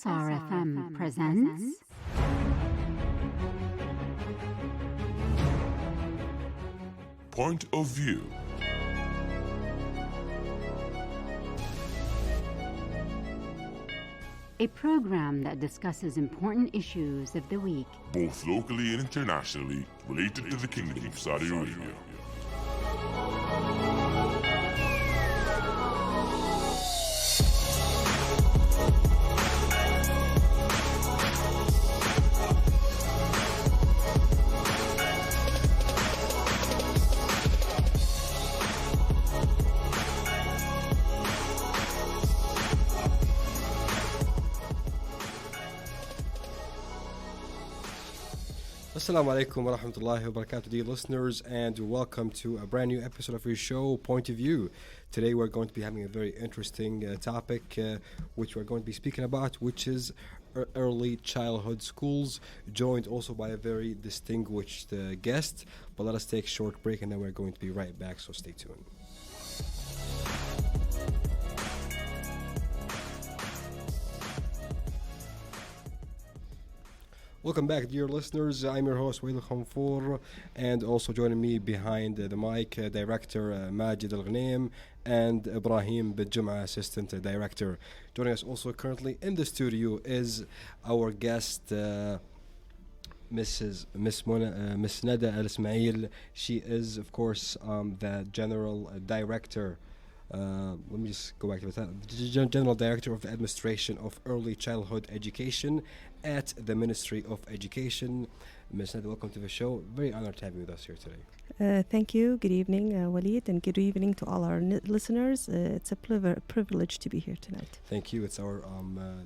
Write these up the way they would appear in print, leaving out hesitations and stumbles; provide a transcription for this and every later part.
SRFM presents Point of View. a program that discusses important issues of the week. Both locally and internationally related to the Kingdom of Saudi Arabia. Assalamu alaikum wa rahmatullahi wa barakatuh, dear listeners, and welcome to a brand new episode of your show, Point of View. Today we're going to be having a very interesting topic, which we're going to be speaking about, which is early childhood schools, joined also by a very distinguished guest. But let us take a short break and then we're going to be right back, so stay tuned. Welcome back, dear listeners. I'm your host, Wael Khamfour, and also joining me behind the mic, Director Majid Al-Ghanem and Ibrahim Bidjum'a, Assistant Director. Joining us also currently in the studio is our guest, Miss Nada Al-Ismail. She is, of course, the General Director. Let me just go back to that. General Director of the Administration of Early Childhood Education at the Ministry of Education. Ms. Nada, welcome to the show. Very honored to have you with us here today. Thank you. Good evening, Walid, and good evening to all our listeners. It's a privilege to be here tonight. Thank you. It's our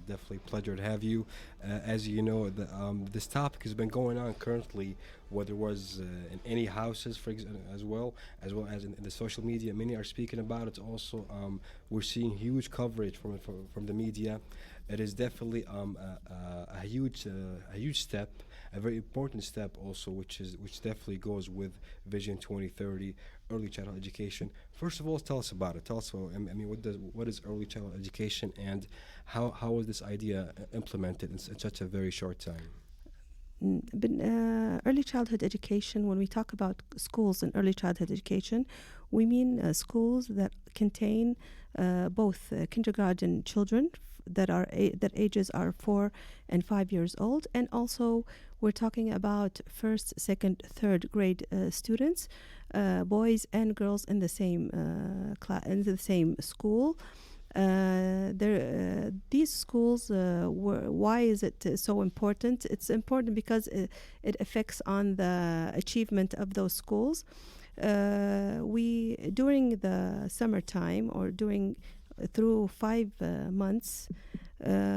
definitely pleasure to have you. As you know, this topic has been going on currently, whether it was in any houses, for as well as in the social media. Many are speaking about it. Also, we're seeing huge coverage from the media. It is definitely a huge step, a very important step also, which definitely goes with Vision 2030, early childhood education. First of all, tell us about it. Tell us, what is early childhood education, and how was this idea implemented in such a very short time? Early childhood education, when we talk about schools and early childhood education, we mean schools that contain both kindergarten children that ages are 4 and 5 years old, and also we're talking about first, second, third grade students, boys and girls in the same in the same school. These schools, why is it so important? It's important because it affects on the achievement of those schools. We, during the summertime or through 5 months,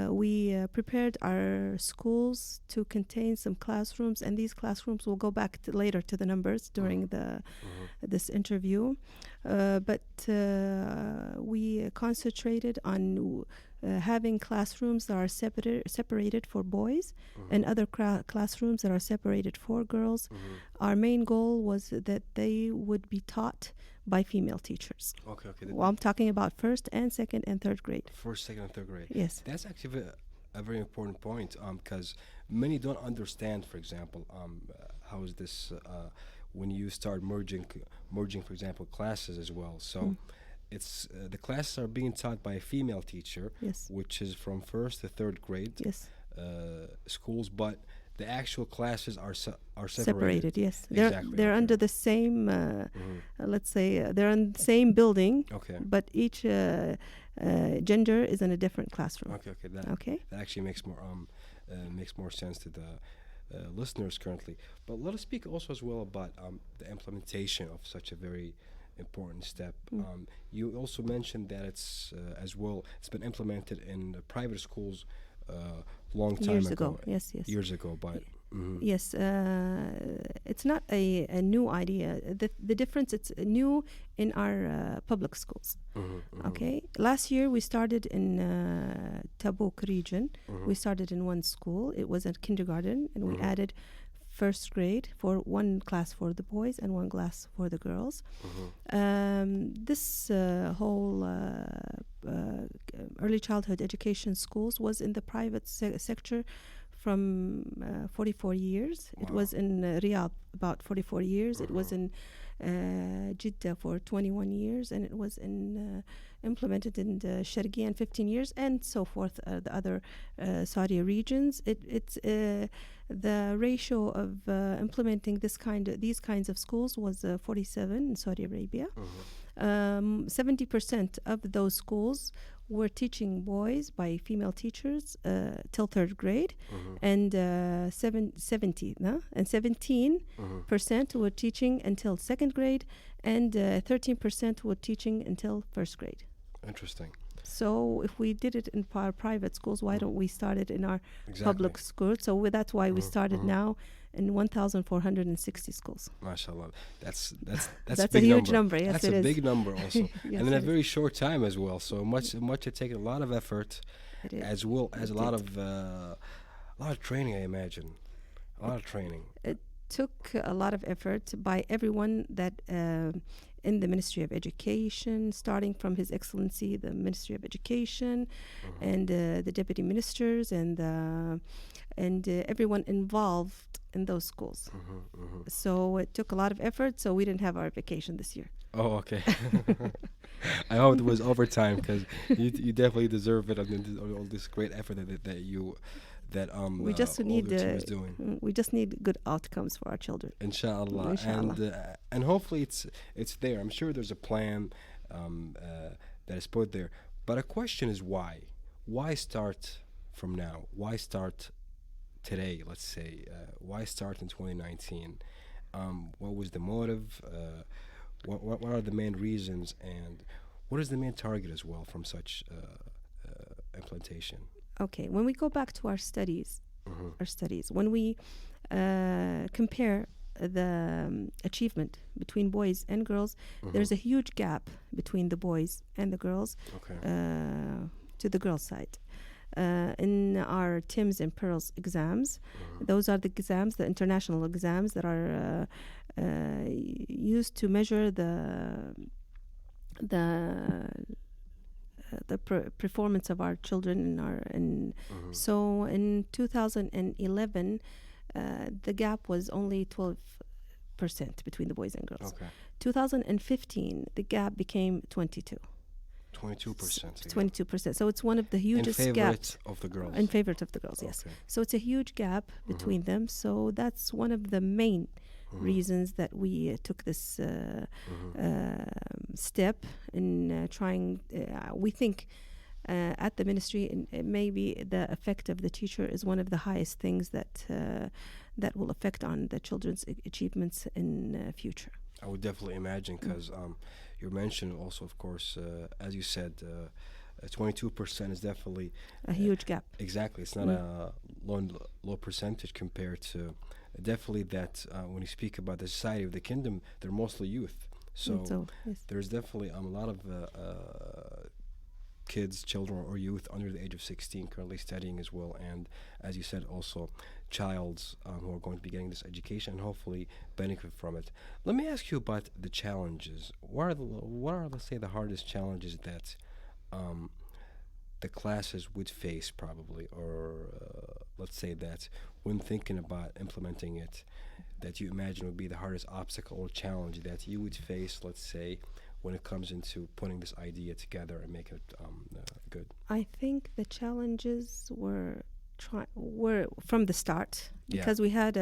we prepared our schools to contain some classrooms, and these classrooms will go back later to the numbers during this interview. But we concentrated on having classrooms that are separated for boys and other classrooms that are separated for girls. Our main goal was that they would be taught by female teachers. Okay. Well, I'm talking about first and second and third grade. First, second, and third grade. Yes. That's actually a very important point, because many don't understand, for example, how is this when you start merging, for example, classes as well. So it's the classes are being taught by a female teacher, yes, which is from first to third grade, yes, schools, but the actual classes are separated. Yes, exactly. They're under the same. Let's say they're in the same building. Okay. But each gender is in a different classroom. Okay. That actually makes more sense to the listeners currently. But let us speak also as well about the implementation of such a very important step. You also mentioned that it's been implemented in private schools long time ago. Yes. Years ago, but yes, it's not a new idea. The difference, it's new in our public schools. Okay, last year we started in Tabuk region. We started in one school. It was a kindergarten, and we added first grade, for one class for the boys and one class for the girls. This whole early childhood education schools was in the private sector from 44 years. Wow. It was in Riyadh about 44 years. It was in Jeddah for 21 years, and it was implemented in the Sharqiya 15 years, and so forth. The other Saudi regions. It's the ratio of implementing these kinds of schools was 47 in Saudi Arabia. 70% of those schools were teaching boys by female teachers till third grade, and 17% were teaching until second grade, and 13% were teaching until first grade. Interesting. So if we did it in our private schools, why don't we start it in our public schools? So that's why we started now in 1,460 schools. MashaAllah. That's a huge number. Yes, that's a big number also. Yes, and in a very short time as well. So much it takes a lot of effort, as well as a lot of training, I imagine. A lot of training. It took a lot of effort by everyone that in the Ministry of Education, starting from His Excellency, the Ministry of Education, and the Deputy Ministers, and everyone involved in those schools. So it took a lot of effort, so we didn't have our vacation this year. Oh, okay. I hope it was overtime, because you definitely deserve it, all this great effort that you we just need good outcomes for our children. Inshallah. And hopefully it's there. I'm sure there's a plan that is put there. But a question is why? Why start from now? Why start today? Let's say why start in 2019? What was the motive? What are the main reasons, and what is the main target as well from such implementation? Okay, when we go back to our studies, when we compare the achievement between boys and girls, there's a huge gap between the boys and the girls to the girls' side. In our TIMS and PEARLS exams, those are the exams, the international exams that are used to measure the performance of our children so in 2011 the gap was only 12% between the boys and girls. 2015 the gap became 22%. 22%. So it's one of the hugest gaps of the girls. In favor of the girls, yes. So it's a huge gap between them. So that's one of the main reasons that we took this step in trying. We think at the ministry, maybe the effect of the teacher is one of the highest things that will affect on the children's achievements in future. I would definitely imagine, because you mentioned also, of course, as you said, 22% is definitely a huge gap. Exactly, it's not a low percentage compared to definitely that when you speak about the society of the kingdom, they're mostly youth. So yes. There's definitely a lot of kids, children, or youth under the age of 16 currently studying as well, and as you said, also childs who are going to be getting this education and hopefully benefit from it. Let me ask you about the challenges. What are let's say the hardest challenges that the classes would face probably, or let's say that when thinking about implementing it, that you imagine would be the hardest obstacle or challenge that you would face, let's say, when it comes into putting this idea together and making it good? I think the challenges were from the start, because we had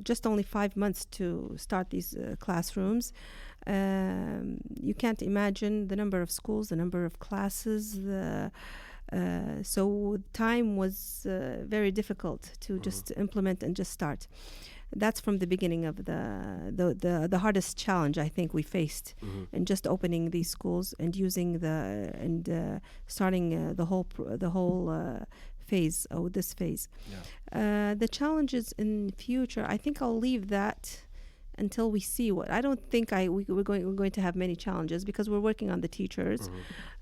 just only 5 months to start these classrooms. You can't imagine the number of schools, the number of classes. So time was very difficult to just implement and just start. That's from the beginning of the hardest challenge I think we faced in just opening these schools and using starting the whole phase, this phase. The challenges in future, I think I'll leave that until we see what. I don't think we're going to have many challenges because we're working on the teachers.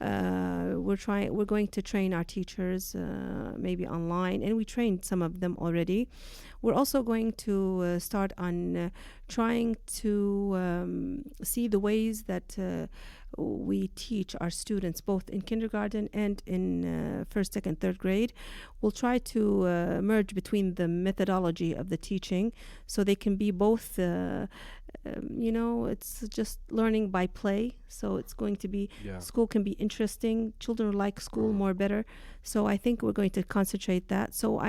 We're going to train our teachers maybe online, and we trained some of them already. We're also going to start on trying to see the ways that we teach our students both in kindergarten and in first, second, third grade. We'll try to merge between the methodology of the teaching so they can be both, it's just learning by play. So it's going to be, school can be interesting. Children like school more better. So I think we're going to concentrate that. So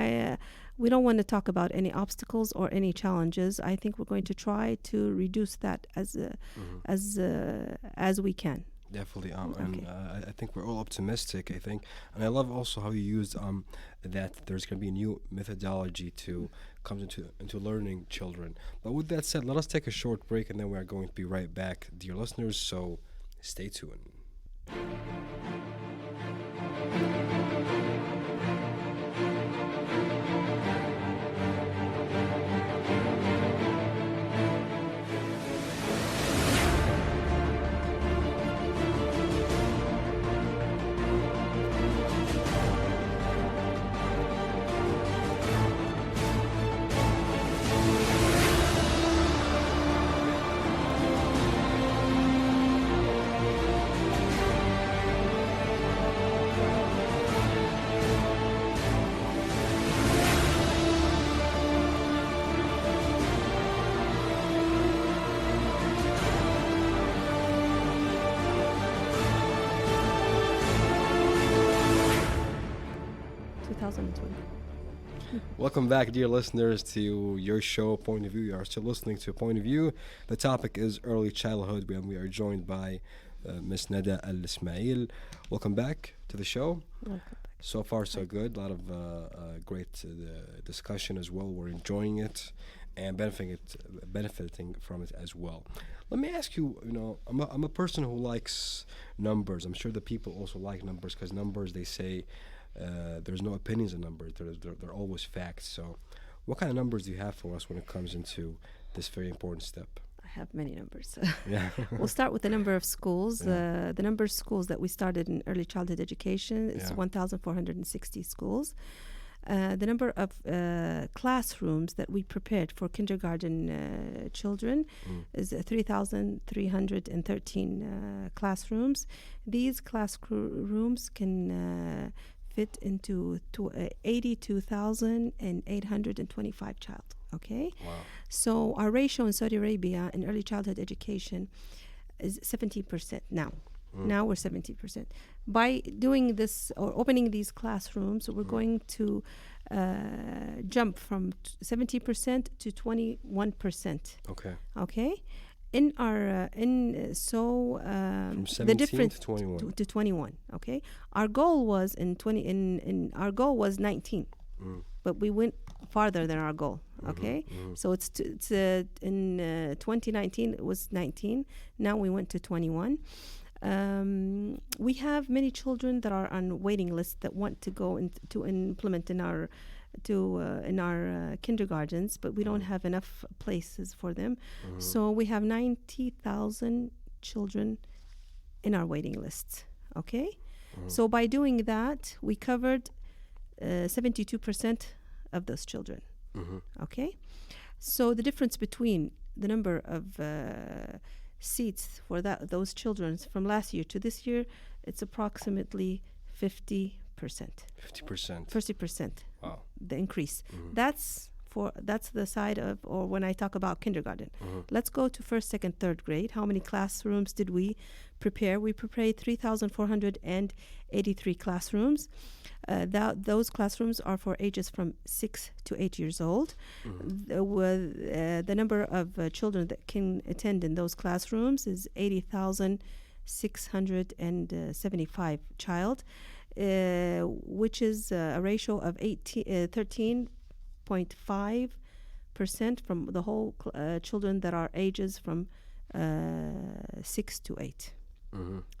we don't want to talk about any obstacles or any challenges. I think we're going to try to reduce that as we can. Definitely, and I think we're all optimistic. I think, and I love also how you used that there's going to be a new methodology to come into learning children. But with that said, let us take a short break, and then we are going to be right back, dear listeners. So stay tuned. Welcome back, dear listeners, to your show, Point of View. You are still listening to Point of View. The topic is early childhood, and we are joined by Miss Nada Al Ismail. Welcome back to the show. Welcome back. So far, so good. A lot of great discussion as well. We're enjoying it and benefiting from it as well. Let me ask you, I'm a person who likes numbers. I'm sure the people also like numbers because numbers, they say, there's no opinions in numbers. They're always facts. So what kind of numbers do you have for us when it comes into this very important step? I have many numbers. Yeah. We'll start with the number of schools. The number of schools that we started in early childhood education is 1,460 schools. The number of classrooms that we prepared for kindergarten children is 3,313 classrooms. These classrooms can fit into 82,825 child. Okay? Wow. So our ratio in Saudi Arabia in early childhood education is 17% now. Now we're 17%. By doing this or opening these classrooms, we're going to jump from 70% to 21%. Okay. Okay? In our from 17 the difference to 21. to 21. Okay, our goal was our goal was 19, but we went farther than our goal. Okay, so it's in 2019 it was 19. Now we went to 21. We have many children that are on waiting lists that want to go to implement in our kindergartens, but we don't have enough places for them. So we have 90,000 children in our waiting lists. Okay, so by doing that, we covered 72% of those children. Okay, so the difference between the number of seats for those children from last year to this year, it's approximately 50%. 50%. Wow. The increase. That's the side of, or when I talk about kindergarten. Let's go to first, second, third grade. How many classrooms did we prepare? We prepared 3,483 classrooms. Those classrooms are for ages from 6 to 8 years old. The number of children that can attend in those classrooms is 80,675 child, which is a ratio of 13.5% from the whole children that are ages from 6 to 8.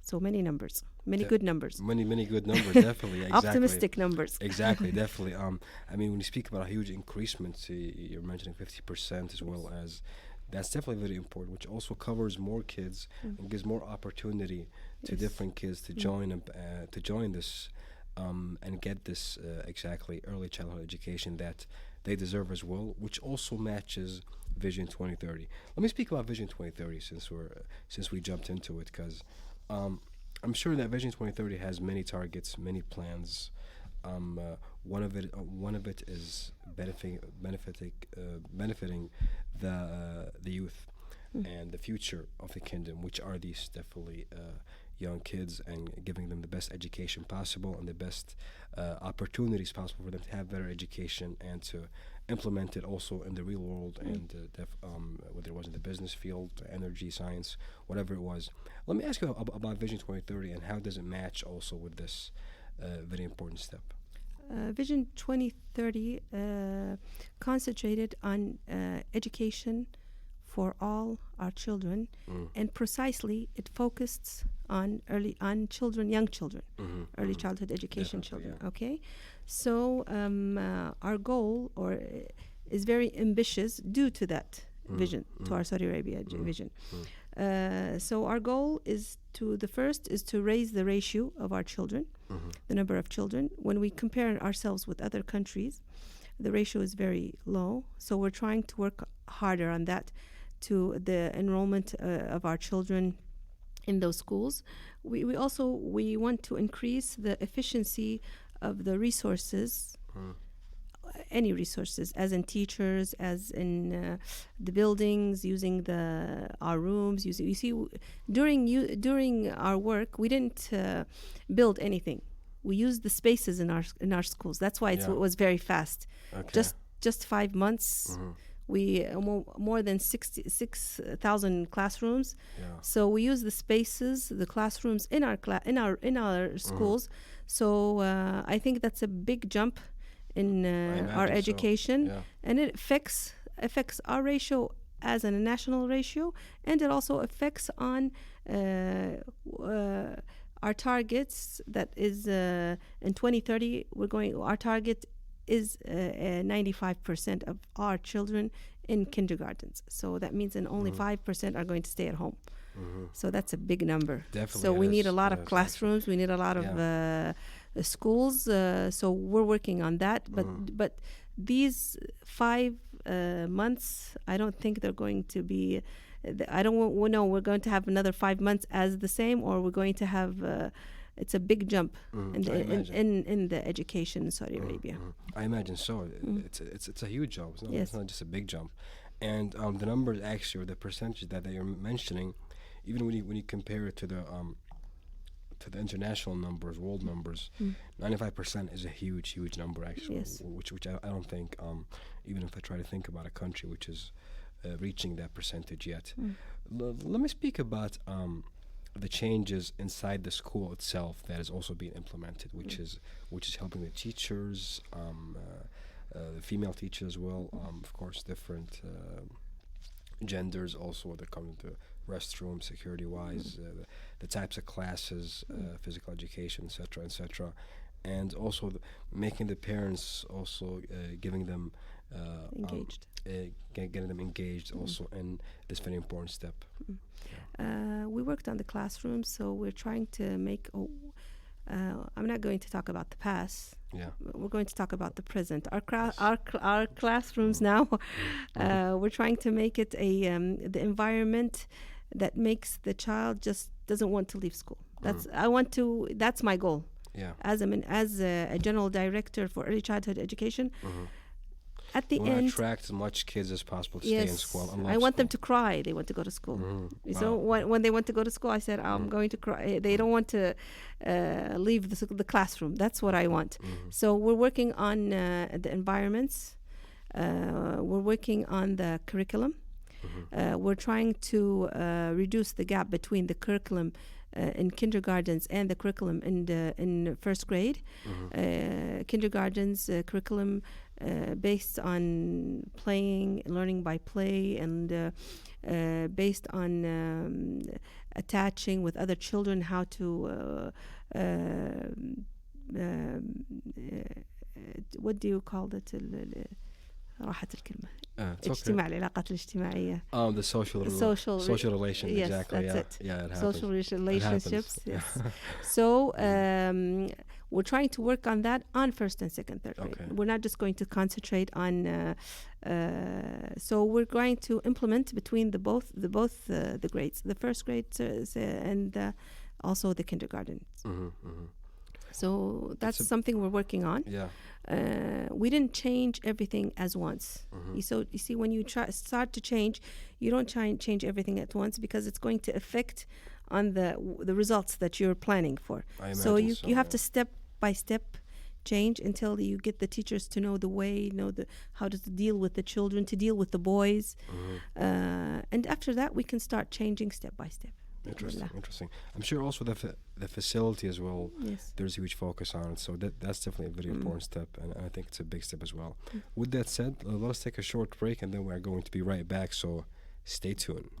So many numbers, many good numbers. Many good numbers, definitely. Exactly. Optimistic numbers. Exactly, definitely. I mean, when you speak about a huge increasement, you're mentioning 50% as well as That's definitely very important, which also covers more kids and gives more opportunity to Yes. different kids to join this and get this exactly early childhood education that they deserve as well, which also matches Vision 2030. Let me speak about Vision 2030 since we jumped into it, because I'm sure that Vision 2030 has many targets, many plans. One of it is benefiting the youth and the future of the kingdom, which are these definitely young kids, and giving them the best education possible and the best opportunities possible for them to have better education and to implement it also in the real world and whether it was in the business field, energy, science, whatever it was. Let me ask you about Vision 2030 and how does it match also with this very important step. Vision 2030 concentrated on education for all our children, and precisely it focused on young children, early childhood education children. Yeah. Okay, so our goal is very ambitious due to that vision, to our Saudi Arabia vision. So our goal is to raise the ratio of our children, the number of children. When we compare ourselves with other countries, the ratio is very low. So we're trying to work harder on that, to the enrollment of our children in those schools. We also want to increase the efficiency of the resources, any resources, as in teachers, as in the buildings, using our rooms. You see, during our work, we didn't build anything. We used the spaces in our schools. That's why it was very fast. Okay. Just 5 months. We more than 6,000 classrooms. Yeah. So we use the spaces, the classrooms in our schools. So I think that's a big jump in our education, So. Yeah. and it affects our ratio as a national ratio, and it also affects on our targets. That is in 2030 our target is 95% of our children in kindergartens. So that means only 5% are going to stay at home. So that's a big number. Definitely So we it need a is. lot of Yes, classrooms. We need a lot of schools. So we're working on that. But these 5 months, I don't think they're going to be. I don't know. We're going to have another 5 months as the same, or we're going to have. It's a big jump in the education in Saudi Arabia. I imagine so. It's a huge jump. It's not just a big jump, and the numbers actually, or the percentage that you're mentioning, even when you compare it to the international numbers, world numbers, 95% is a huge number actually. Yes. Which I don't think, even if I try to think about a country which is reaching that percentage yet. Let me speak about the changes inside the school itself that is also being implemented, which is helping the teachers, the female teachers as well, of course, different genders also that come into restroom, security wise, the types of classes, physical education, etc., and also making the parents also giving them Engaged. Getting them engaged also in this very important step. We worked on the classrooms, so we're trying to make. I'm not going to talk about the past. Yeah. We're going to talk about the present. Our classrooms now. We're trying to make it the environment that makes the child just doesn't want to leave school. That's my goal. Yeah. As a general director for early childhood education. At the want end, to attract as much kids as possible to stay in school. I want them to cry. They want to go to school. So when they want to go to school, I said, I'm going to cry. They don't want to leave the classroom. That's what I want. So we're working on the environments. We're working on the curriculum. We're trying to reduce the gap between the curriculum in kindergartens and the curriculum in first grade. Kindergartens curriculum based on learning by play, and based on attaching with other children, how to what do you call that? راحت الكلمة. It's okay. اجتماع العلاقات الاجتماعية. The social social relation. Yes, exactly. that's Yeah. it. Yeah, it happens. Social It relationships. happens. Yes. So we're trying to work on that on first and second, third grade. Okay. We're not just going to concentrate on. So we're going to implement between the grades, the first grade and also the kindergarten. So that's something we're working on. Yeah. We didn't change everything as once. You see, when you start to change, you don't try and change everything at once because it's going to affect on the results that you're planning for. So you have to step by step change until you get the teachers to know the way, how to deal with the children, to deal with the boys, and after that we can start changing step by step. Interesting. I'm sure also the facility as well. Yes. There's a huge focus on it, so that's definitely a very important step, and I think it's a big step as well. With that said, let us take a short break, and then we're going to be right back. So stay tuned.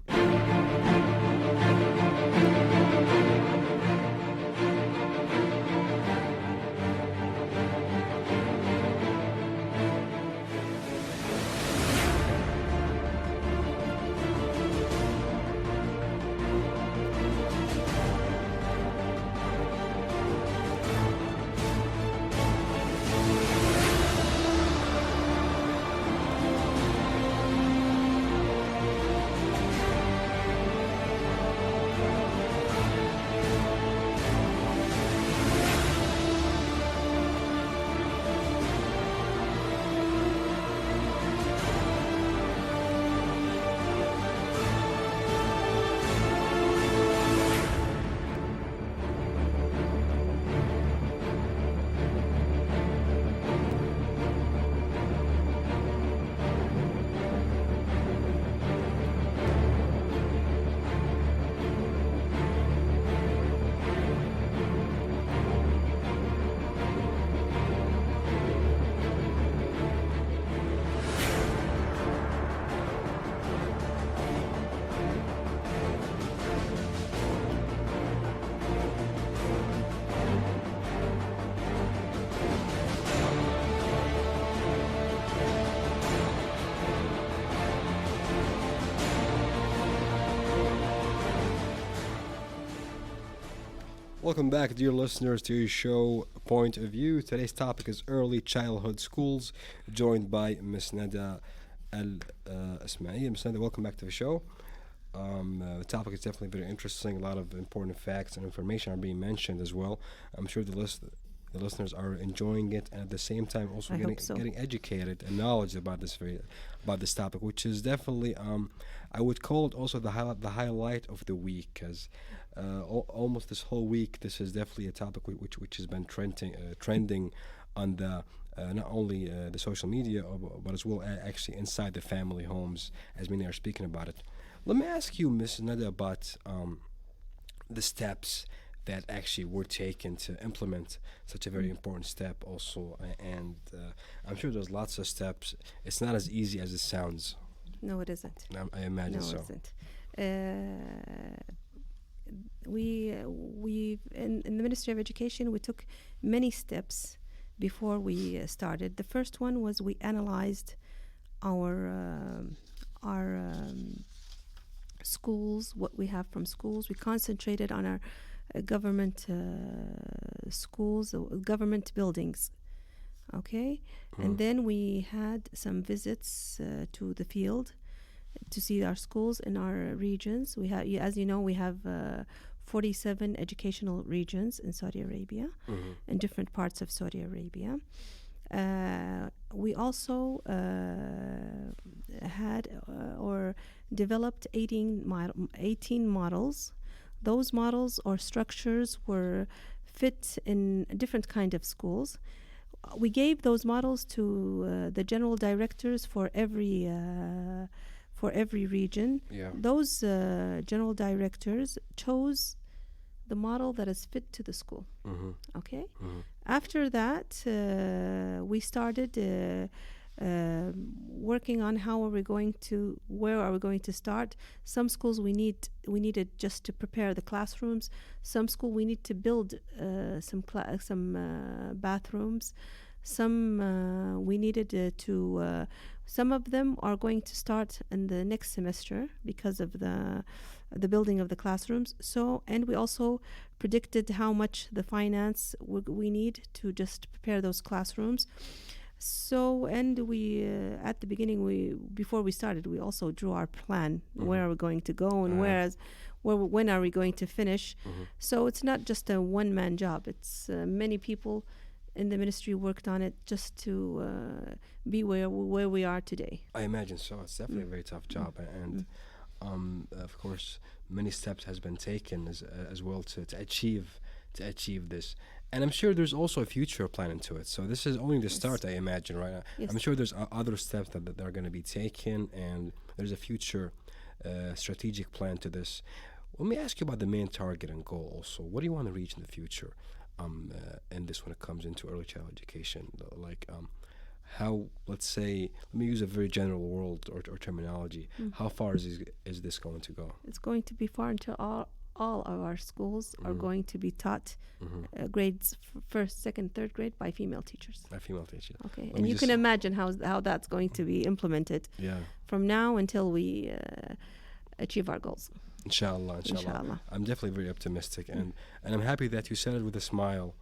Welcome back, dear listeners, to your show Point of View. Today's topic is early childhood schools, joined by Miss Nada Al-Ismail. Miss Nada, welcome back to the show. The topic is definitely very interesting. A lot of important facts and information are being mentioned as well. I'm sure the listeners are enjoying it, and at the same time also getting educated and knowledge about this topic, which is definitely I would call it also the highlight of the week, because almost this whole week this is definitely a topic which has been trending on the not only the social media but as well actually inside the family homes, as many are speaking about it. Let me ask you, Ms. Nada, about the steps that actually were taken to implement such a very important step also, and I'm sure there's lots of steps. It's not as easy as it sounds. No, it isn't. I imagine so. No, it isn't. We in the Ministry of Education, we took many steps before we started. The first one was we analyzed our schools, what we have from schools. We concentrated on our government schools, government buildings. Okay, and then we had some visits to the field to see our schools in our regions. We have, as you know, we have 47 educational regions in Saudi Arabia, in different parts of Saudi Arabia. We also had or developed 18 models. Those models or structures were fit in different kind of schools. We gave those models to the general directors for every region. Yeah. Those general directors chose the model that is fit to the school. Okay. After that, we started working on where are we going to start. Some schools we needed just to prepare the classrooms. Some school we need to build some bathrooms. Some we needed to. Some of them are going to start in the next semester because of the building of the classrooms. So, and we also predicted how much the finance we need to just prepare those classrooms. So, and we at the beginning, before we started, we also drew our plan. Where are we going to go, and when are we going to finish? So it's not just a one-man job. It's many people in the ministry worked on it just to be where we are today. I imagine so. It's definitely a very tough job, and of course, many steps has been taken as well to achieve this. And I'm sure there's also a future plan into it. So this is only the start, I imagine, right? Yes. I'm sure there's other steps that are going to be taken, and there's a future strategic plan to this. Let me ask you about the main target and goal also. What do you want to reach in the future in this when it comes into early child education? Like how, let's say, let me use a very general word or terminology. How far is this going to go? It's going to be far until all of our schools are going to be taught grades first, second, third grade by female teachers. By female teachers. Okay, and you can imagine how that's going to be implemented from now until we achieve our goals. Inshallah. I'm definitely very optimistic, and I'm happy that you said it with a smile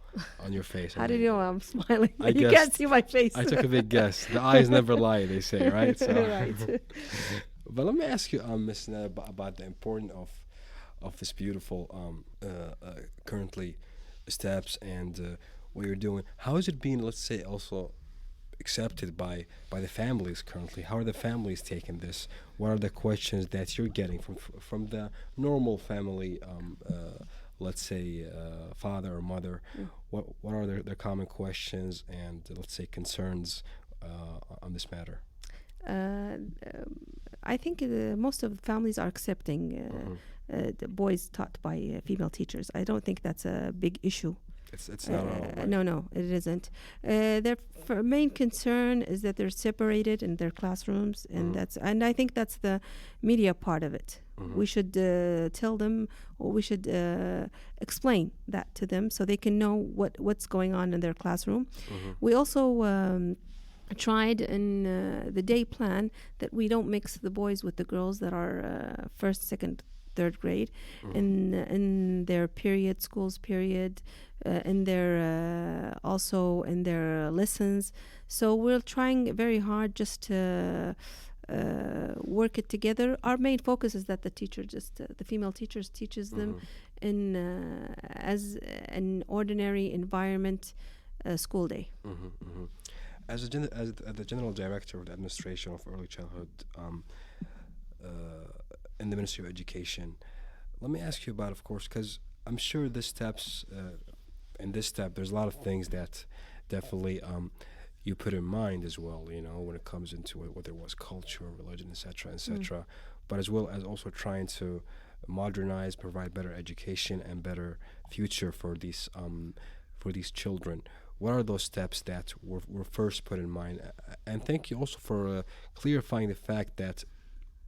on your face. How did you know I'm smiling? I You can't see my face. I took a big guess. The eyes never lie, they say, right? So. Right. But let me ask you, Ms. Nab, about the importance of this beautiful currently steps and what you're doing. How is it being, let's say, also accepted by the families currently? How are the families taking this? What are the questions that you're getting from the normal family, let's say father or mother? What are their common questions and, let's say, concerns on this matter? I think most of the families are accepting the boys taught by female teachers. I don't think that's a big issue. It's not at all. Right? No, it isn't. Their main concern is that they're separated in their classrooms, and I think that's the media part of it. We should tell them, or we should explain that to them so they can know what's going on in their classroom. We also tried in the day plan that we don't mix the boys with the girls that are first, second, third grade in their schools period, in their also in their lessons. So we're trying very hard just to work it together. Our main focus is that the teacher the female teachers teaches them in as an ordinary environment school day. As the general director of the administration of early childhood in the Ministry of Education, let me ask you about, of course, because I'm sure in this step, there's a lot of things that definitely you put in mind as well, when it comes into it, whether it was culture, religion, etc., but as well as also trying to modernize, provide better education and better future for these children. What are those steps that were first put in mind? And thank you also for clarifying the fact that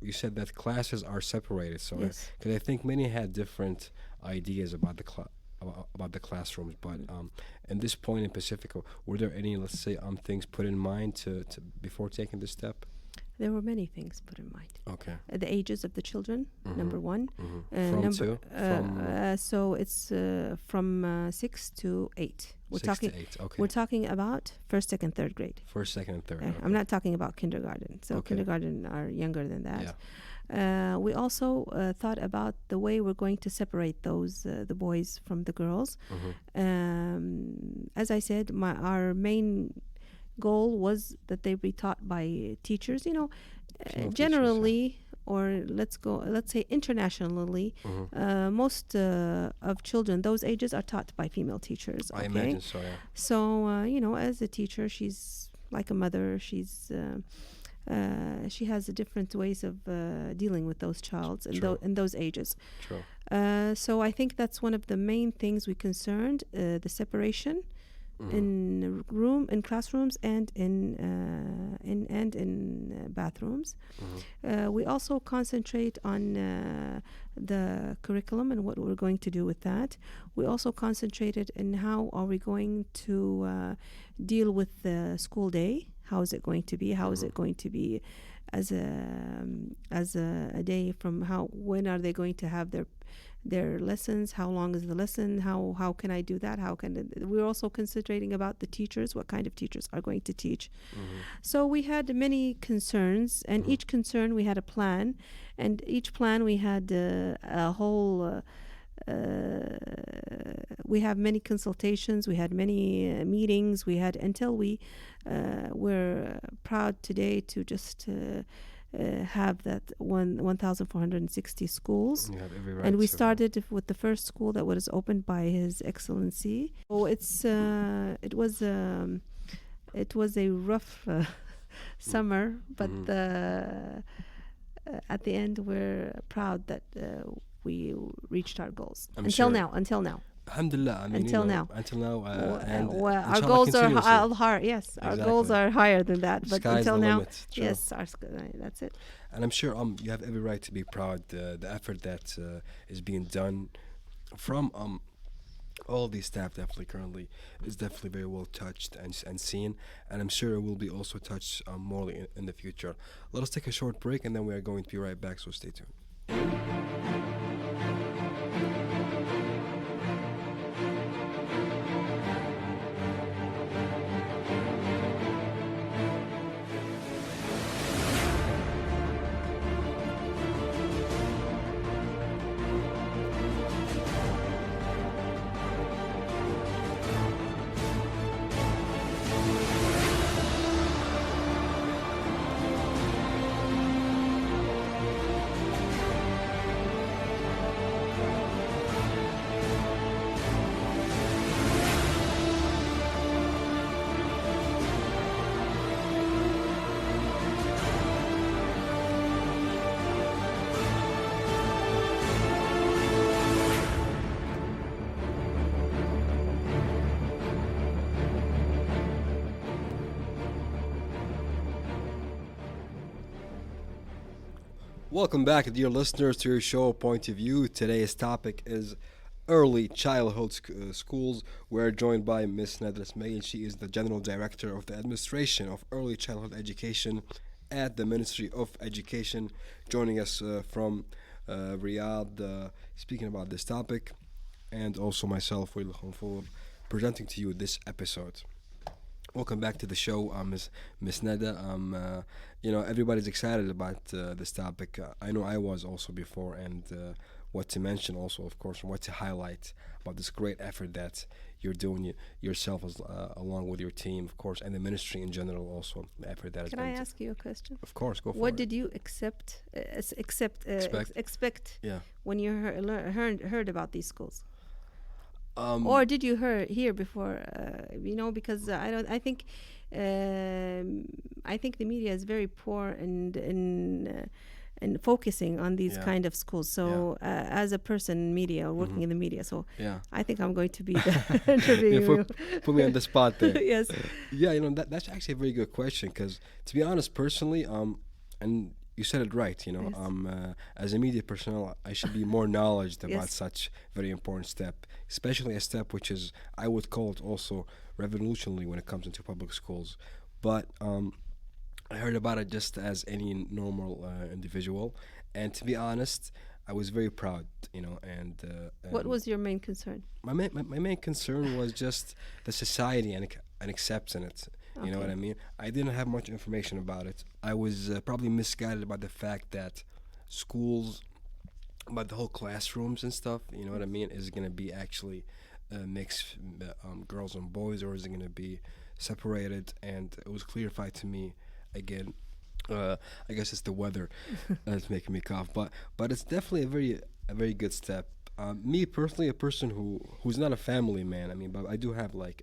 you said that classes are separated. So, because I think many had different ideas about the classrooms, but at this point in Pacifica, were there any, let's say, things put in mind to before taking this step? There were many things put in mind. Okay. The ages of the children, number one. So it's from 6 to 8. We're 6 to 8. Okay. We're talking about first, second, third grade. First, second, and third. Okay. I'm not talking about kindergarten. So kindergarten are younger than that. We also thought about the way we're going to separate those the boys from the girls. As I said, our main goal was that they be taught by teachers. Generally, or let's say internationally, most of children those ages are taught by female teachers. I imagine so. Yeah. So as a teacher, she's like a mother. She has different ways of dealing with those childs in those ages. True. So I think that's one of the main things we concerned, the separation in classrooms and in bathrooms. We also concentrate on the curriculum and what we're going to do with that. We also concentrated in how are we going to deal with the school day. How is it going to be? How is it going to be as a day from when are they going to have their lessons? How long is the lesson? How can I do that? We're also concentrating about the teachers, what kind of teachers are going to teach. So we had many concerns, and each concern we had a plan, and each plan we had a whole we have many consultations, we had many meetings, until we were proud today to just have that 1,460 schools. You have every right. And we started with the first school that was opened by His Excellency. So it was a rough summer, but at the end we're proud that we reached our goals. Until now. Alhamdulillah. Until now. And our goals are higher. Yes, exactly. Our goals are higher than that. But Sky's until the now, limit. yes, that's it. And I'm sure you have every right to be proud. The effort that is being done from all these staff definitely currently is definitely very well touched and seen. And I'm sure it will be also touched more in the future. Let us take a short break, and then we are going to be right back. So stay tuned. Welcome back, dear listeners, to your show Point of View. Today's topic is early childhood schools. We're joined by Miss Nadra Smail. She is the General Director of the Administration of Early Childhood Education at the Ministry of Education, joining us from Riyadh, speaking about this topic, and also myself, Wael Khanfour, presenting to you this episode. Welcome back to the show, Miss Nada. Everybody's excited about this topic. I know I was also before, and what to mention also, of course, and what to highlight about this great effort that you're doing yourself along with your team, of course, and the ministry in general also, the effort that is Can I ask you a question? Of course, go for it. What did you expect when you heard about these schools? Or did you hear before? Because I think the media is very poor in focusing on these kind of schools. So as a person in media, working in the media, so I think I'm going to be the interviewing. Put me on the spot there. Yes. Yeah, that's actually a very good question, because to be honest, personally, and you said it right, Yes. As a media personnel, I should be more knowledgeable about Yes. such very important step, especially a step which is, I would call it also revolutionary when it comes into public schools. But I heard about it just as any normal individual, and to be honest, I was very proud, and What was your main concern? my main concern was just the society and accepting it. You know what I mean? I didn't have much information about it. I was probably misguided by the fact that schools, about the whole classrooms and stuff, you know what I mean, is going to be actually mixed girls and boys, or is it going to be separated? And it was clarified to me again. I guess it's the weather that's making me cough, but it's definitely a very good step. Me personally, a person who's not a family man. I mean, but I do have like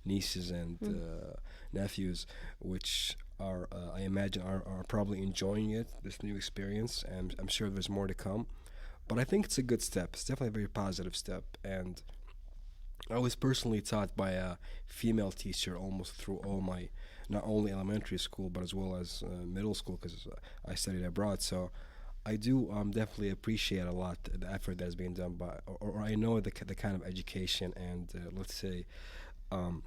nieces and nephews, which are I imagine are probably enjoying it, this new experience, and I'm sure there's more to come. But I think it's a good step. It's definitely a very positive step, and I was personally taught by a female teacher almost through all my, not only elementary school but as well as middle school, because I studied abroad. So I do definitely appreciate a lot the effort that's being done by, or I know the kind of education and let's say um,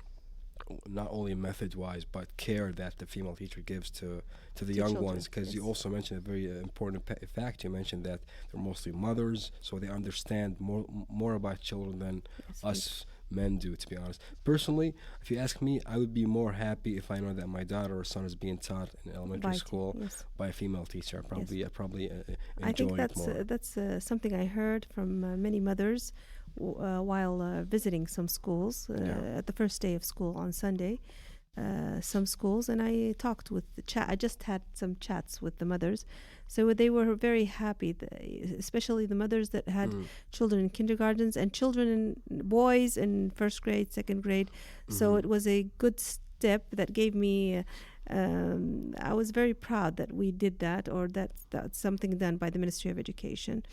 not only method wise but care that the female teacher gives to the To young children, ones, because you yes. also mentioned a very important fact. You mentioned that they're mostly mothers, so they understand more about children than Yes, us men do, to be honest. Personally, if you ask me, I would be more happy if I know that my daughter or son is being taught in elementary school Yes. by a female teacher. I probably I think enjoy it more. that's something I heard from many mothers while visiting some schools Yeah. at the first day of school on Sunday. Some schools, and I talked with the chat. I just had some chats with the mothers, so they were very happy, especially the mothers that had children in kindergartens and children in boys in first grade, second grade. So it was a good step that gave me. I was very proud that we did that, or that's something done by the Ministry of Education.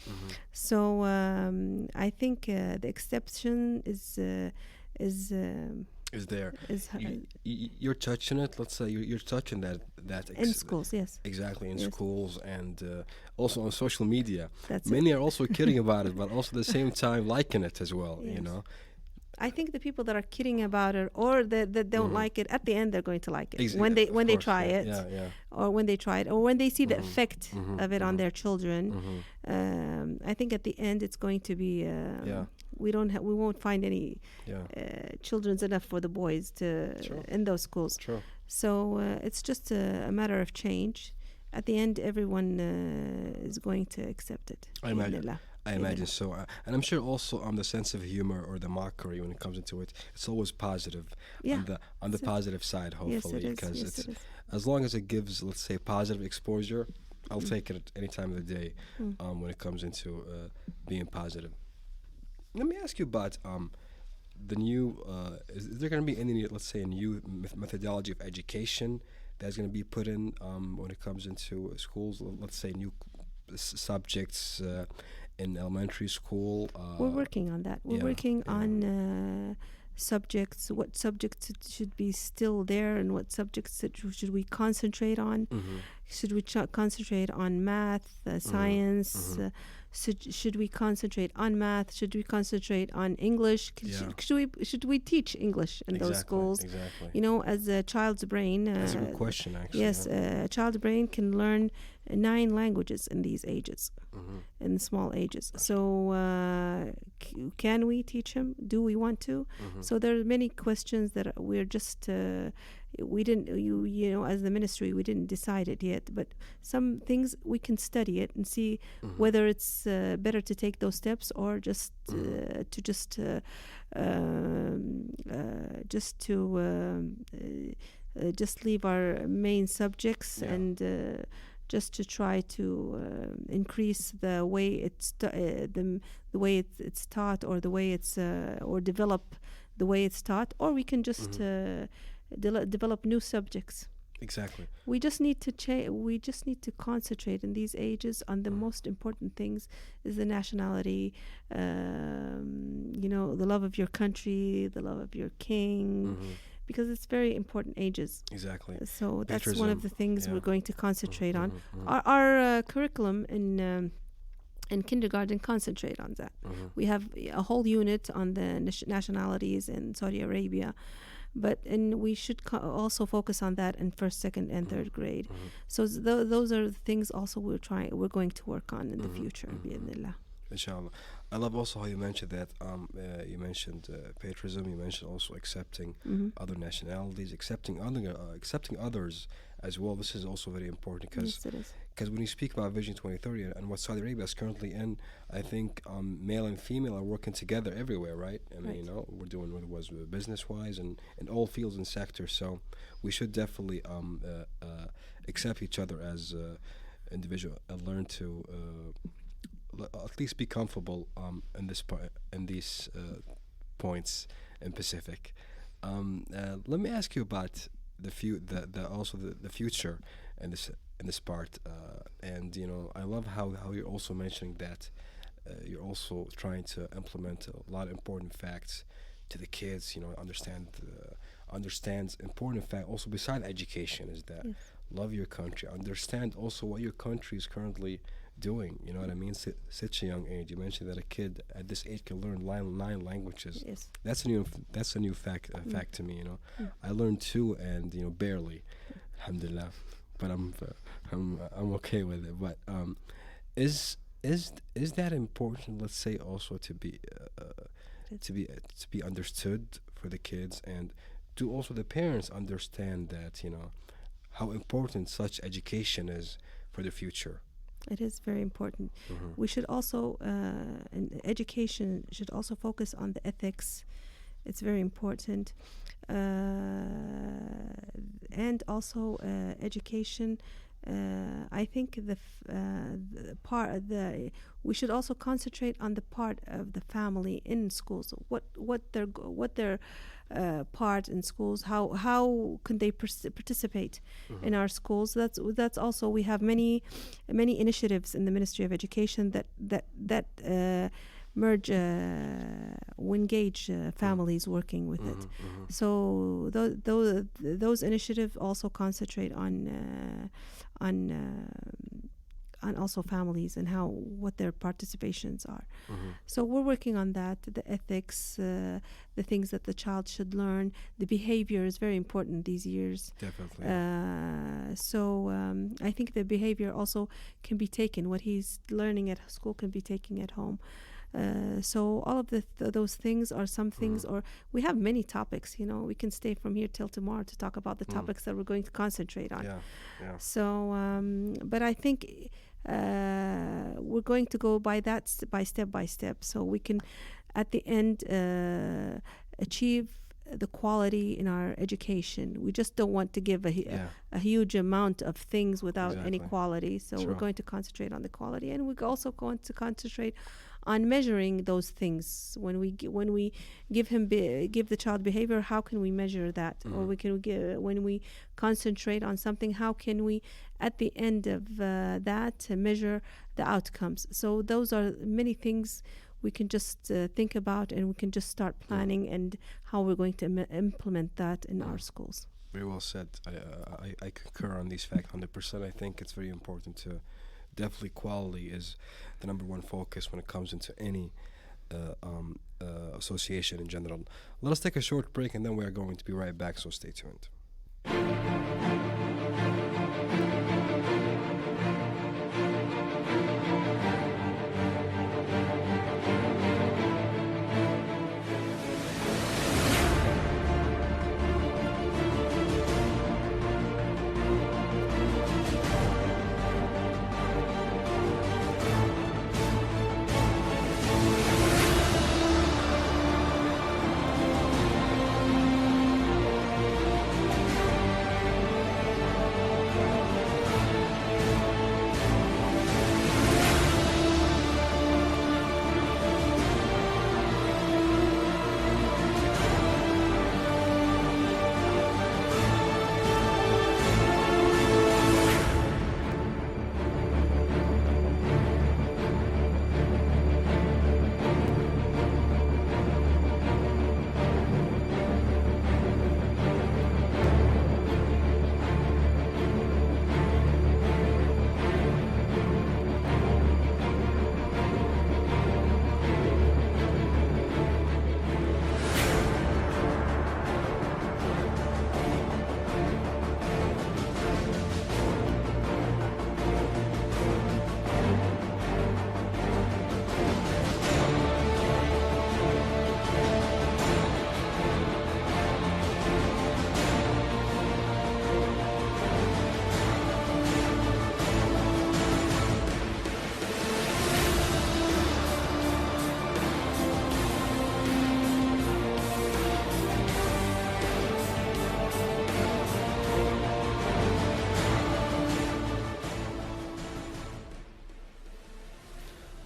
So I think the exception Is there? is You're touching it. Let's say you're touching that in schools. Yes, exactly in Yes. schools and also on social media. that's Many it. are also kidding about it, but also at the same time liking it as well. You Yes. know. I think the people that are kidding about it or that don't like it, at the end they're going to like it Of when they course, try yeah, it, Yeah, yeah. or when they try it, or when they see the effect of it on their children. I think at the end it's going to be. Yeah. We won't find any Yeah. children's enough for the boys to Sure. in those schools. True. So it's just a matter of change. At the end, everyone is going to accept it. I imagine. Bismillah. I imagine so, and I'm sure also the sense of humor or the mockery when it comes into it, it's always positive. Yeah, On the that's it. positive side, Yes, hopefully, it is. because Yes, it's it is. as long as it gives, let's say, positive exposure, I'll take it at any time of the day. When it comes into being positive. Let me ask you about the new. Is there going to be any, let's say, a new methodology of education that's going to be put in when it comes into schools? Let's say new subjects in elementary school. We're working on that. We're yeah, working yeah. on subjects. What subjects should be still there, and what subjects should we concentrate on? Should we concentrate on math, science? Should we concentrate on math? Should we concentrate on English? Should we teach English in those schools? Exactly. You know, as a child's brain. That's a good question, actually. Yes, yeah. a child's brain can learn 9 languages in these ages, in small ages. So can we teach him? Do we want to? So there are many questions that we're just we didn't you know, as the ministry, we didn't decide it yet, but some things we can study it and see whether it's better to take those steps or just just leave our main subjects and just to try to increase the way the way it's taught, or the way it's or develop the way it's taught, or we can just develop new subjects. Exactly. We just need to we just need to concentrate in these ages on the most important things: is the nationality, you know, the love of your country, the love of your king, because it's very important ages. Exactly. So that's one of the things we're going to concentrate on. Our curriculum in kindergarten concentrate on that. We have a whole unit on the nationalities in Saudi Arabia. And we should also focus on that in first, second, and third grade. So those are the things also we're going to work on in the future. Bi'idhnillah. Inshallah. I love also how you mentioned that. You mentioned patriotism. You mentioned also accepting other nationalities, accepting others as well. This is also very important because when you speak about Vision 2030 and what Saudi Arabia is currently in, I think male and female are working together everywhere, right? I mean, you know, we're doing what it was business-wise and in all fields and sectors. So we should definitely accept each other as individual and learn to at least be comfortable in these points in Pacific. Let me ask you about the future in this part, and you know, I love how you're also mentioning that you're also trying to implement a lot of important facts to the kids, understands important fact also beside education is that Yes. love your country, understand also what your country is currently doing. You know what I mean? Such a young age. You mentioned that a kid at this age can learn nine languages. Yes. That's a new fact to me. I learned two, and barely, alhamdulillah. But I'm okay with it. But is is that important? Let's say also to be understood for the kids, and do also the parents understand that how important such education is for the future. It is very important. Mhm. We should also, in education, should also focus on the ethics. It's very important, and also education. I think we should also concentrate on the part of the family in schools. What their part in schools. How can they participate in our schools? That's also, we have many initiatives in the Ministry of Education that merge engage families working with it. So those initiatives also concentrate on also families and what their participations are. So we're working on that, the ethics, the things that the child should learn. The behavior is very important these years. Definitely. I think the behavior also can be taken. What he's learning at school can be taken at home. So all of those things are some things, or we have many topics. We can stay from here till tomorrow to talk about the topics that we're going to concentrate on. Yeah. So, but I think we're going to go by step by step, so we can, at the end, achieve the quality in our education. We just don't want to give a huge amount of things without any quality. So True. we're going to concentrate on the quality, and we're also going to concentrate on measuring those things. When we give the child behavior, how can we measure that? Or when we concentrate on something, how can we, at the end of that, measure the outcomes? So those are many things we can just think about, and we can just start planning and how we're going to implement that in our schools. Very well said. I concur on these facts 100%. I think it's very important to definitely quality is the number one focus when it comes into any association in general. Let us take a short break, and then we are going to be right back, so stay tuned.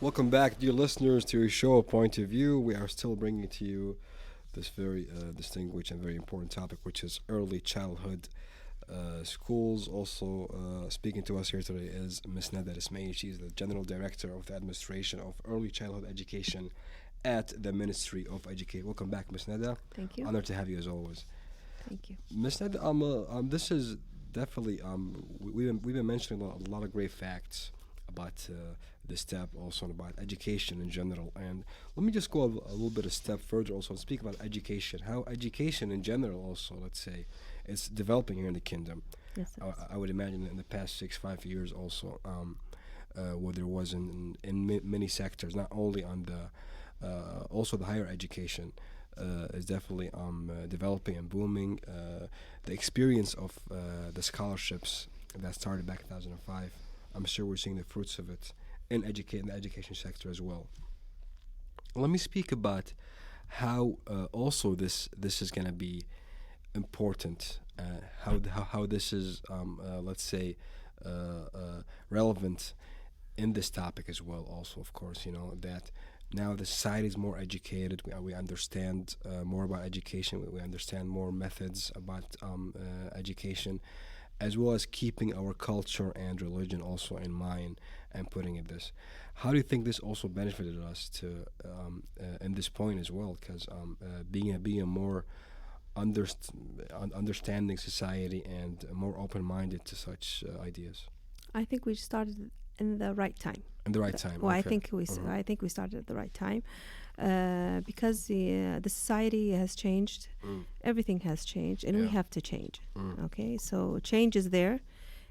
Welcome back, dear listeners, to your show, Point of View. We are still bringing to you this very distinguished and very important topic, which is early childhood schools. Also, speaking to us here today is Ms. Nada Ismail. She's the General Director of the Administration of Early Childhood Education at the Ministry of Education. Welcome back, Ms. Nada. Thank you. Honored to have you as always. Thank you. Ms. Nada, this is definitely we've been mentioning a lot of great facts about this step, also about education in general. And let me just go a little bit a step further also and speak about education. How education in general also, let's say, is developing here in the kingdom. Yes. I would imagine in the past 5 years also, where there was in many sectors, not only on the also the higher education is definitely developing and booming. The experience of the scholarships that started back in 2005, I'm sure we're seeing the fruits of it in the education sector as well. Let me speak about how also this is going to be important. How this is let's say relevant in this topic as well. Also, of course, that now the society is more educated. We understand more about education. We understand more methods about education, as well as keeping our culture and religion also in mind and putting it this. How do you think this also benefited us to in this point as well? Because being a more understanding society and more open-minded to such ideas. I think we started in the right time. In the right time. Well, okay. I think we started at the right time because the society has changed. Everything has changed, and we have to change. Okay, so change is there.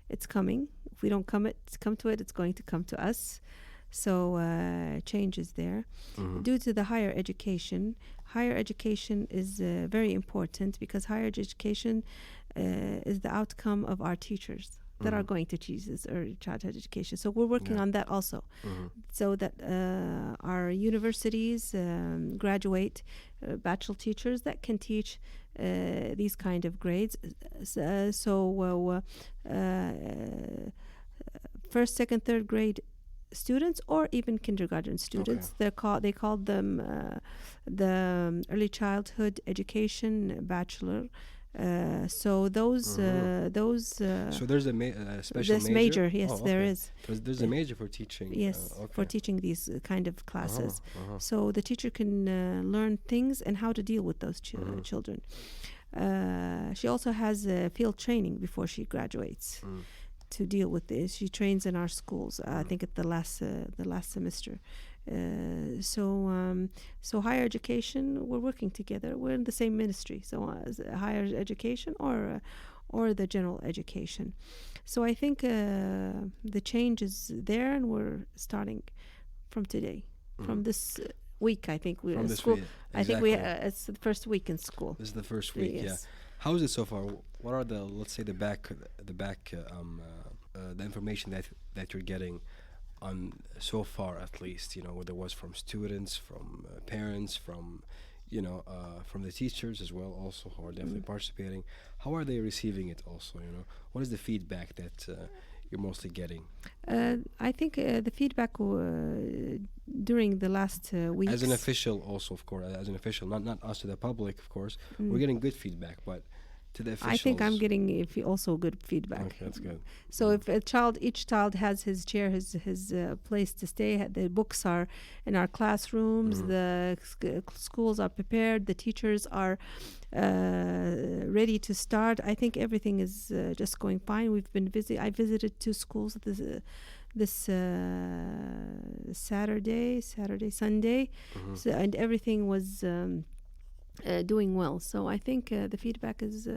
It's coming. If we don't come to it, it's going to come to us. So change is there. Due to the higher education is very important because higher education is the outcome of our teachers that are going to teach this early childhood education. So we're working on that also, so that our universities graduate bachelor teachers that can teach these kind of grades. First, second, third grade students, or even kindergarten students. They called them the early childhood education bachelor. So those. So there's a special major. Yes, there is. There's a major for teaching. Yes, for teaching these kind of classes. So the teacher can learn things and how to deal with those children. She also has field training before she graduates to deal with this. She trains in our schools. I think at the last semester. So higher education, we're working together. We're in the same ministry. So higher education or the general education. So I think the change is there, and we're starting from today, from this week. I think we're in school. Week, exactly. I think it's the first week in school. This is the first week. Yes. Yeah. How is it so far? What are the information that you're getting on so far, at least, whether it was from students, from parents, from the teachers as well, also, who are definitely participating. How are they receiving it also? What is the feedback that you're mostly getting? I think the feedback during the last weeks. As an official, also, of course, not us to the public, of course, we're getting good feedback, but to the officials. I think I'm getting also good feedback. Okay, that's good. So if each child has his chair, his place to stay, the books are in our classrooms, the schools are prepared, the teachers are ready to start. I think everything is just going fine. I visited 2 schools this Saturday, Sunday, and everything was doing well. So I think the feedback is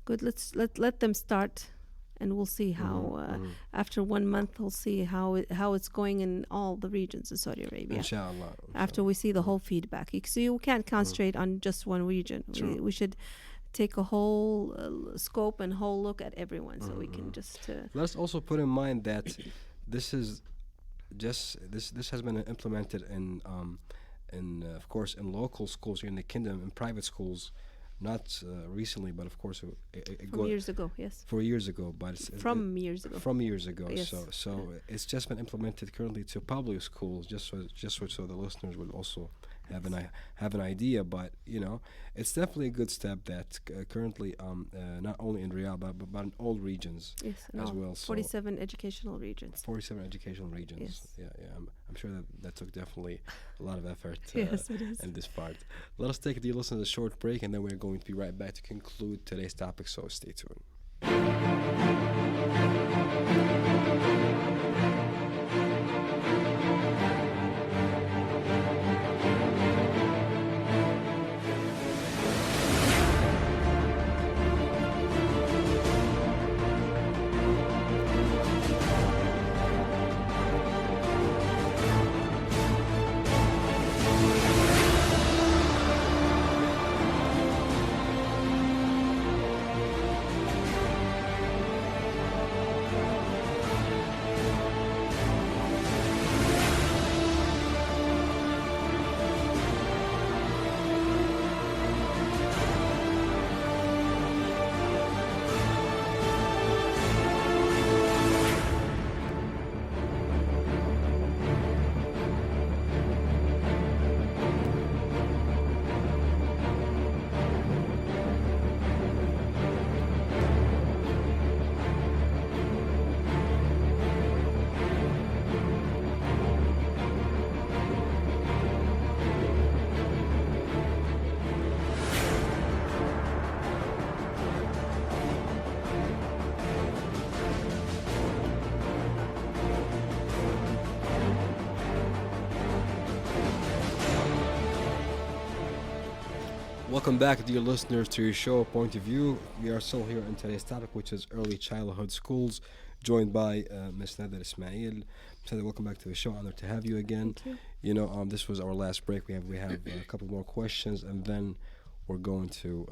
good. Let them start, and we'll see how after 1 month we'll see how it's going in all the regions of Saudi Arabia. Inshallah. After we see the whole feedback, so you can't concentrate on just one region. We should take a whole scope and whole look at everyone, so we can just. Let's also put in mind that this has been implemented in of course in local schools here in the kingdom, in private schools, not recently, but of course from years ago. Yes. 4 years ago, but from years ago. From years ago. Yes. So it's just been implemented currently to public schools, just so the listeners would also have an idea. But it's definitely a good step that currently not only in Riyadh but in all regions as well. So 47 educational regions. 47 educational regions. Yes. Yeah. I'm sure that took definitely a lot of effort. Yes, it is. In this part. Let us take, dear listeners, a short break, and then we're going to be right back to conclude today's topic. So stay tuned. Welcome back, dear listeners, to your show Point of View. We are still here on today's topic, which is early childhood schools, joined by Ms. Nader Ismail. Ms. Nader, welcome back to the show. Honored to have you again. Thank you. This was our last break. We have a couple more questions, and then we're going to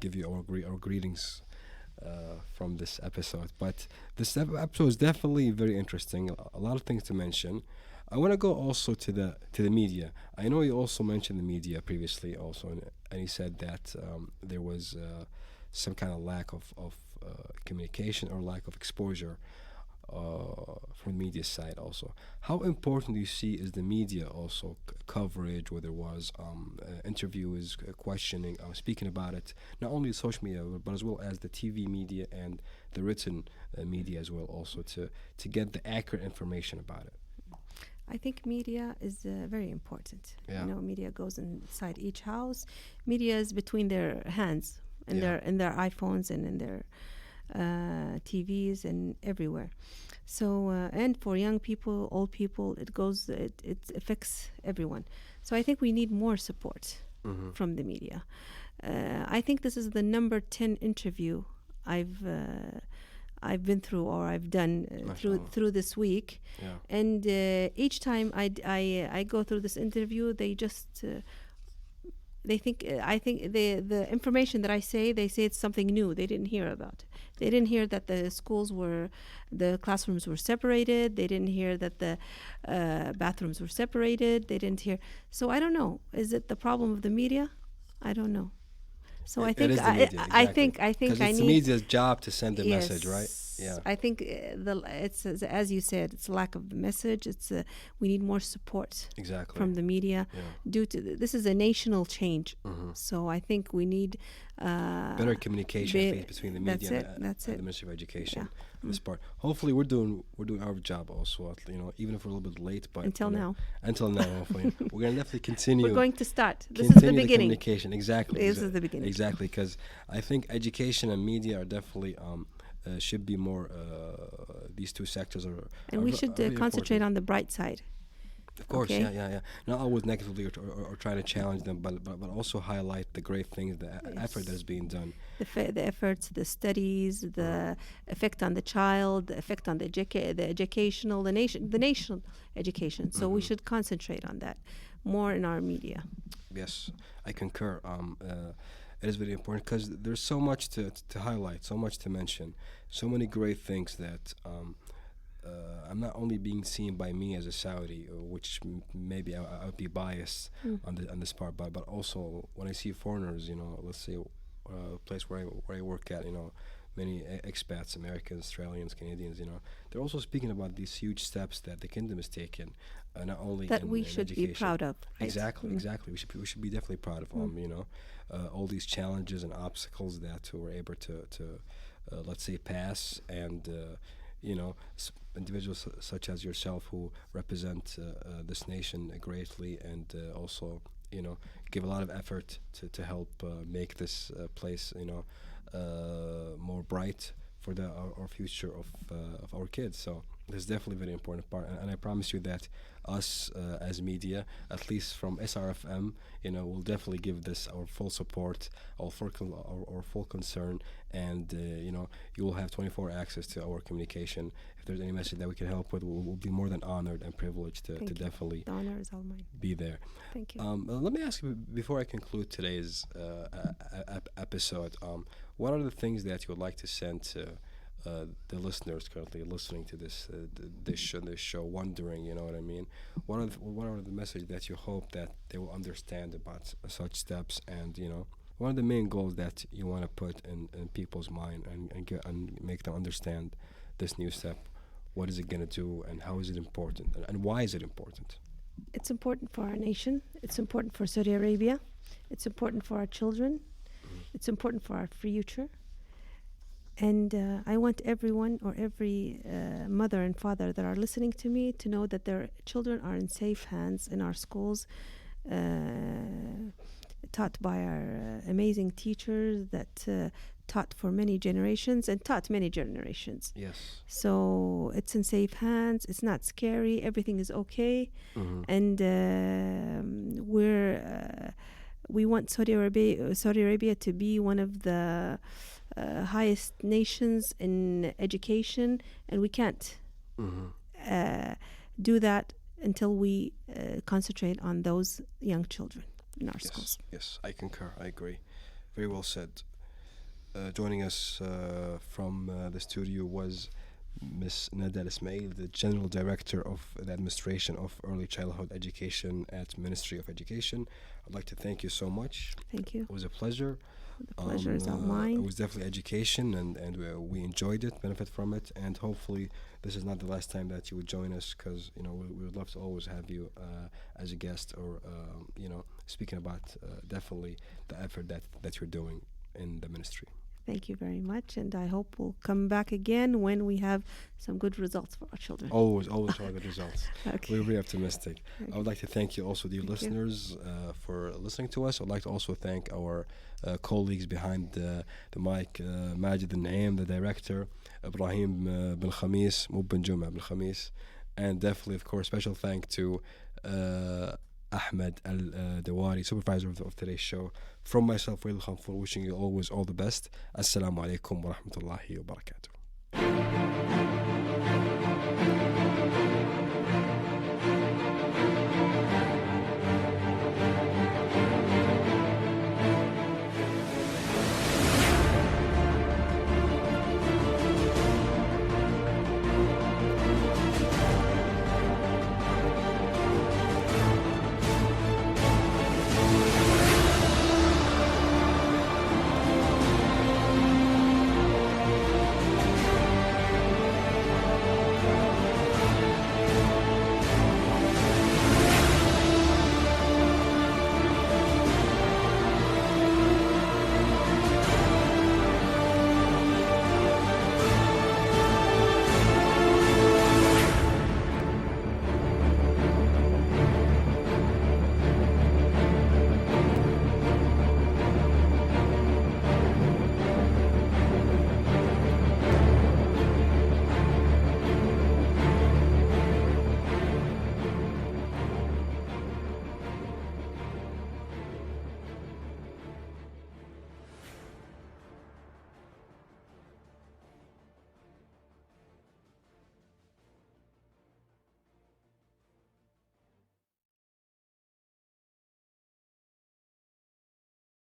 give you our greetings from this episode. But this episode is definitely very interesting. A lot of things to mention. I want to go also to the media. I know you also mentioned the media previously also, and you said that there was some kind of lack of communication or lack of exposure from the media side also. How important do you see is the media also coverage, whether it was interviews, questioning, speaking about it, not only social media, but as well as the TV media and the written media as well also to get the accurate information about it? I think media is very important. Yeah. Media goes inside each house. Media is between their hands and their iPhones and in their TVs and everywhere. So and for young people, old people, it affects everyone. So I think we need more support from the media. I think this is the number 10 interview I've been through or I've done through this week, and each time I go through this interview, they just I think the information that I say, they say it's something new they didn't hear about. They didn't hear that the classrooms were separated. They didn't hear that the bathrooms were separated. They didn't hear. So I don't know. Is it the problem of the media? I don't know. So I think I think I need the media's job to send the message, right? Yeah. I think it's as you said, it's a lack of the message. It's we need more support from the media due to this is a national change. So I think we need better communication between the media and the Ministry of Education. This part. Hopefully, we're doing our job also. Even if we're a little bit late, but until now, hopefully, we're gonna definitely continue. We're going to start. This is the beginning. Communication, exactly. This is the beginning. Exactly, because I think education and media are definitely should be more. These two sectors are. And we should concentrate on the bright side. Of course, yeah. Not always negatively or trying to challenge them, but also highlight the great things, the effort that is being done. The efforts, the studies, the effect on the child, the effect on the educational, the national education. So we should concentrate on that more in our media. Yes, I concur. It is very important because there's so much to highlight, so much to mention, so many great things that I'm not only being seen by me as a Saudi, which maybe I would be biased on this part, but also when I see foreigners, let's say a place where I work at, many expats, Americans, Australians, Canadians, they're also speaking about these huge steps that the kingdom is taking, not only That in, we in should education. be proud of. Right? Exactly. We should be definitely proud of all these challenges and obstacles that we're able to let's say pass, and individuals such as yourself who represent this nation greatly, and also give a lot of effort to help make this place more bright for our future of our kids. So this is definitely a very important part, and I promise you that us as media, at least from SRFM, will definitely give this our full support, our full concern, and you will have 24 access to our communication. If there's any message that we can help with, we'll be more than honored and privileged to definitely the honor is all mine. Be there. Thank you. Let me ask you before I conclude today's episode. What are the things that you would like to send to the listeners currently listening to this show, wondering, you know what I mean? What are the message that you hope that they will understand about such steps, and what are the main goals that you want to put in people's mind and make them understand this new step? What is it going to do, and how is it important, and why is it important? It's important for our nation. It's important for Saudi Arabia. It's important for our children. It's important for our future. And I want everyone, or every mother and father that are listening to me, to know that their children are in safe hands in our schools, taught by our amazing teachers that taught for many generations and taught many generations. Yes. So it's in safe hands. It's not scary. Everything is okay. And we want Saudi Arabia to be one of the highest nations in education, and we can't do that until we concentrate on those young children in our schools. Yes, I concur. I agree. Very well said. Joining us from the studio was Ms. Nada Ismail, the General Director of the Administration of Early Childhood Education at Ministry of Education. I'd like to thank you so much. Thank you. It was a pleasure. The pleasure is all mine. It was definitely education, and we enjoyed it, benefit from it, and hopefully this is not the last time that you would join us, because we would love to always have you as a guest, or speaking about definitely the effort that you're doing in the ministry. Thank you very much, and I hope we'll come back again when we have some good results for our children. Always all good results. Okay. We're very optimistic. Okay. I would like to thank you also, dear listeners, for listening to us. I'd like to also thank our colleagues behind the mic, Majid al-Naim, the director, Ibrahim bin Khamis, Mub bin Juma bin Khamis, and definitely, of course, special thank to Ahmed Al-Dawari, supervisor of today's show. From myself, Wael Khanfour, wishing you always all the best. Assalamu alaikum wa rahmatullahi wa barakatuh.